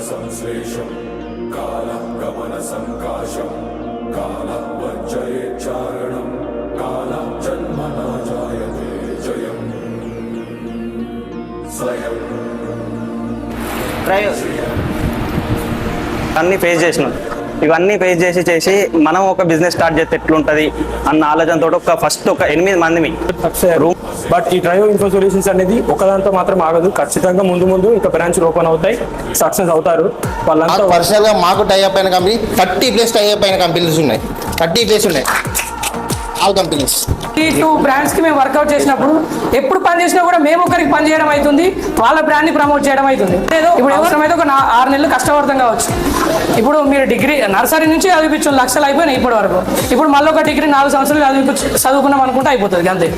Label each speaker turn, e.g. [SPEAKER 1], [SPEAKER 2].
[SPEAKER 1] సంశ్లేషం కాల గమన సంకాశం కాల వర్జయేచ్చారణం కాల జన్మనా జాయతే జయం స్వయం
[SPEAKER 2] అన్ని ఫేస్ చేసినాం. ఇవన్నీ ఫేస్ చేసి మనం ఒక బిజినెస్ స్టార్ట్ చేస్తే ఎట్లుంటది అన్న ఆలోచనతో ఫస్ట్ ఒక 8 మంది
[SPEAKER 3] బట్ ఈ ట్రయో ఇన్ఫో సొల్యూషన్స్ అనేది ఒకదాంతో మాత్రం ఆగదు. ఖచ్చితంగా ముందు ఇంకా బ్రాంచ్లు ఓపెన్ అవుతాయి, సక్సెస్ అవుతారు వాళ్ళంతా.
[SPEAKER 4] పర్సనల్ గా మాకు టైఅప్ అయిన కంపెనీ 30+ టైఅప్ అయిన కంపెనీస్ ఉన్నాయి. 30+ ఉన్నాయి ఆల్ కంపెనీస్.
[SPEAKER 5] ఈ 2 బ్రాండ్స్ కి మేము వర్కౌట్ చేసినప్పుడు ఎప్పుడు పని చేసినా కూడా మేము ఒకరికి పని చేయడం అవుతుంది, వాళ్ళ బ్రాండ్ ని ప్రమోట్ చేయడం అవుతుంది. ఏదో ఇప్పుడు అవసరమైతే ఒక 6 నెలలు కష్టపడతాం కావచ్చు. ఇప్పుడు మీరు డిగ్రీ నర్సరీ నుంచి చదివించు లక్షలు అయిపోయినాయి ఇప్పటి వరకు. ఇప్పుడు మళ్ళీ ఒక డిగ్రీ 4 సంవత్సరాలు చదువుకున్నాం అనుకుంటే అయిపోతుంది అంతే.